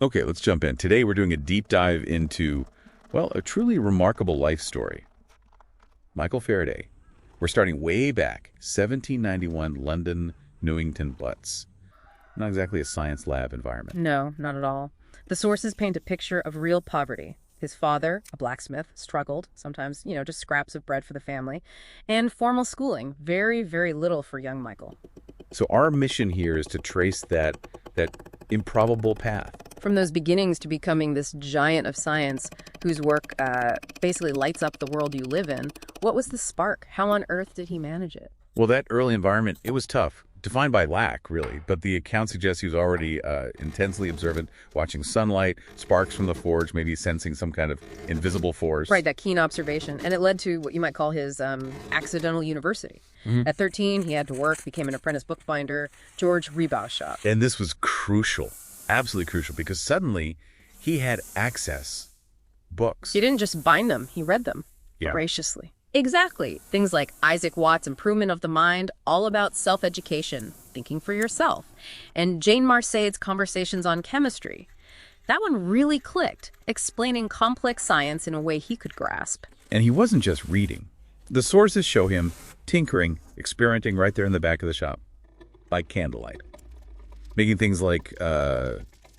Okay, let's jump in. Today we're doing a deep dive into, well, a truly remarkable life story. Michael Faraday. We're starting way back, 1791, London, Newington Butts. Not exactly a science lab environment. No, not at all. The sources paint a picture of real poverty. His father, a blacksmith, struggled, sometimes, just scraps of bread for the family, and formal schooling, very, very little for young Michael. So our mission here is to trace that improbable path. From those beginnings to becoming this giant of science whose work basically lights up the world you live in, what was the spark? How on earth did he manage it? Well, that early environment, it was tough. Defined by lack, really, but the account suggests he was already intensely observant, watching sunlight, sparks from the forge, maybe sensing some kind of invisible force. Right, that keen observation. And it led to what you might call his accidental university. At 13, he had to work, became an apprentice bookbinder, George Rebaugh's shop. And this was crucial, absolutely crucial, because suddenly he had access books. He didn't just bind them, he read them voraciously. Exactly. Things like Isaac Watts' Improvement of the Mind, all about self-education, thinking for yourself, and Jane Marseille's Conversations on Chemistry. That one really clicked, explaining complex science in a way he could grasp. And he wasn't just reading. The sources show him tinkering, experimenting right there in the back of the shop, like candlelight. Making things like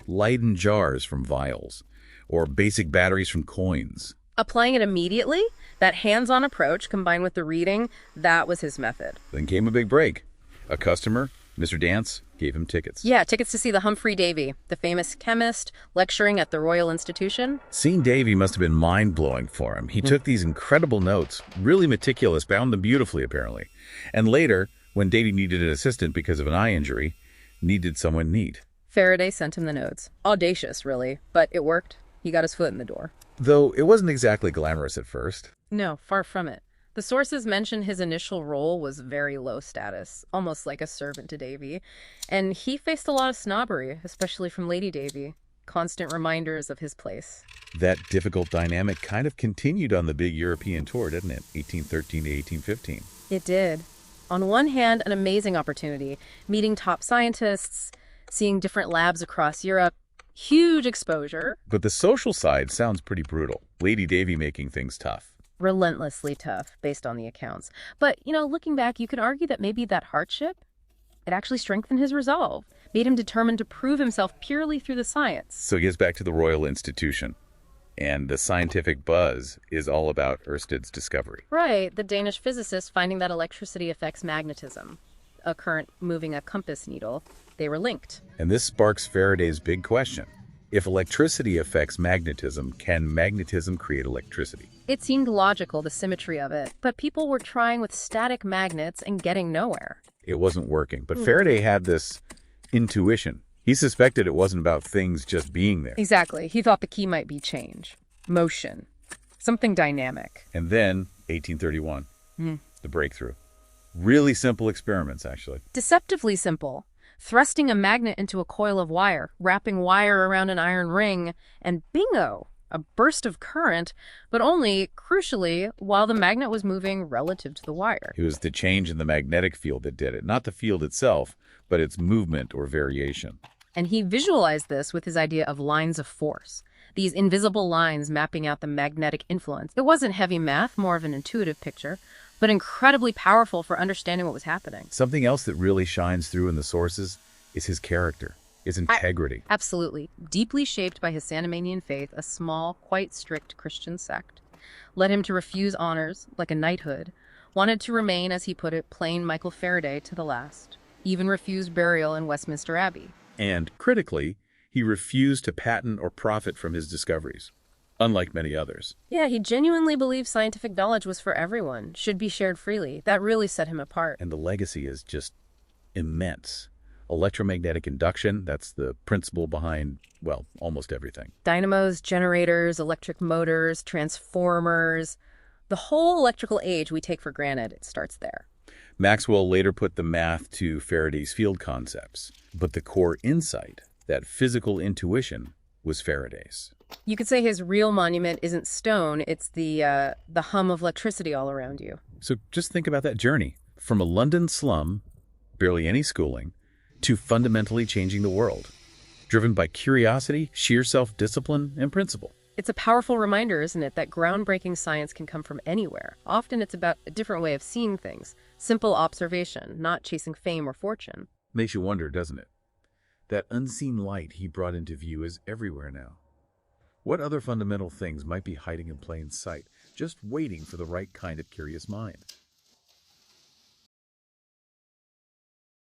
Leyden jars from vials, or basic batteries from coins. Applying it immediately, that hands-on approach combined with the reading, that was his method. Then came a big break. A customer, Mr. Dance, gave him tickets. Yeah, tickets to see the Humphry Davy, the famous chemist, lecturing at the Royal Institution. Seeing Davy must have been mind-blowing for him. He took these incredible notes, really meticulous, bound them beautifully, apparently. And later, when Davy needed an assistant because of an eye injury, needed someone neat. Faraday sent him the notes. Audacious, really, but it worked. He got his foot in the door. Though it wasn't exactly glamorous at first. No, far from it. The sources mention his initial role was very low status, almost like a servant to Davy. And he faced a lot of snobbery, especially from Lady Davy. Constant reminders of his place. That difficult dynamic kind of continued on the big European tour, didn't it? 1813 to 1815. It did. On one hand, an amazing opportunity, meeting top scientists, seeing different labs across Europe. Huge exposure. But the social side sounds pretty brutal. Lady Davy making things tough. Relentlessly tough, based on the accounts. But, looking back, you could argue that maybe that hardship, it actually strengthened his resolve, made him determined to prove himself purely through the science. So he gets back to the Royal Institution. And the scientific buzz is all about Ørsted's discovery. Right, the Danish physicist finding that electricity affects magnetism. A current moving a compass needle. They were linked. And this sparks Faraday's big question. If electricity affects magnetism, can magnetism create electricity? It seemed logical, the symmetry of it, but people were trying with static magnets and getting nowhere. It wasn't working. But Faraday had this intuition. He suspected it wasn't about things just being there. Exactly. He thought the key might be change, motion, something dynamic. And then, 1831, the breakthrough. Really simple experiments, actually. Deceptively simple. Thrusting a magnet into a coil of wire, wrapping wire around an iron ring, and bingo! A burst of current, but only, crucially, while the magnet was moving relative to the wire. It was the change in the magnetic field that did it. Not the field itself, but its movement or variation. And he visualized this with his idea of lines of force. These invisible lines mapping out the magnetic influence. It wasn't heavy math, more of an intuitive picture, but incredibly powerful for understanding what was happening. Something else that really shines through in the sources is his character, his integrity. Absolutely. Deeply shaped by his Sandemanian faith, a small, quite strict Christian sect. Led him to refuse honors, like a knighthood. Wanted to remain, as he put it, plain Michael Faraday to the last. Even refused burial in Westminster Abbey. And, critically, he refused to patent or profit from his discoveries, unlike many others. Yeah, he genuinely believed scientific knowledge was for everyone, should be shared freely. That really set him apart. And the legacy is just immense. Electromagnetic induction, that's the principle behind, well, almost everything. Dynamos, generators, electric motors, transformers. The whole electrical age we take for granted, it starts there. Maxwell later put the math to Faraday's field concepts, but the core insight, that physical intuition, was Faraday's. You could say his real monument isn't stone, it's the hum of electricity all around you. So just think about that journey. From a London slum, barely any schooling, to fundamentally changing the world. driven by curiosity, sheer self-discipline, and principle. It's a powerful reminder, isn't it, that groundbreaking science can come from anywhere. Often it's about a different way of seeing things, simple observation, not chasing fame or fortune. Makes you wonder, doesn't it? That unseen light he brought into view is everywhere now. What other fundamental things might be hiding in plain sight, just waiting for the right kind of curious mind?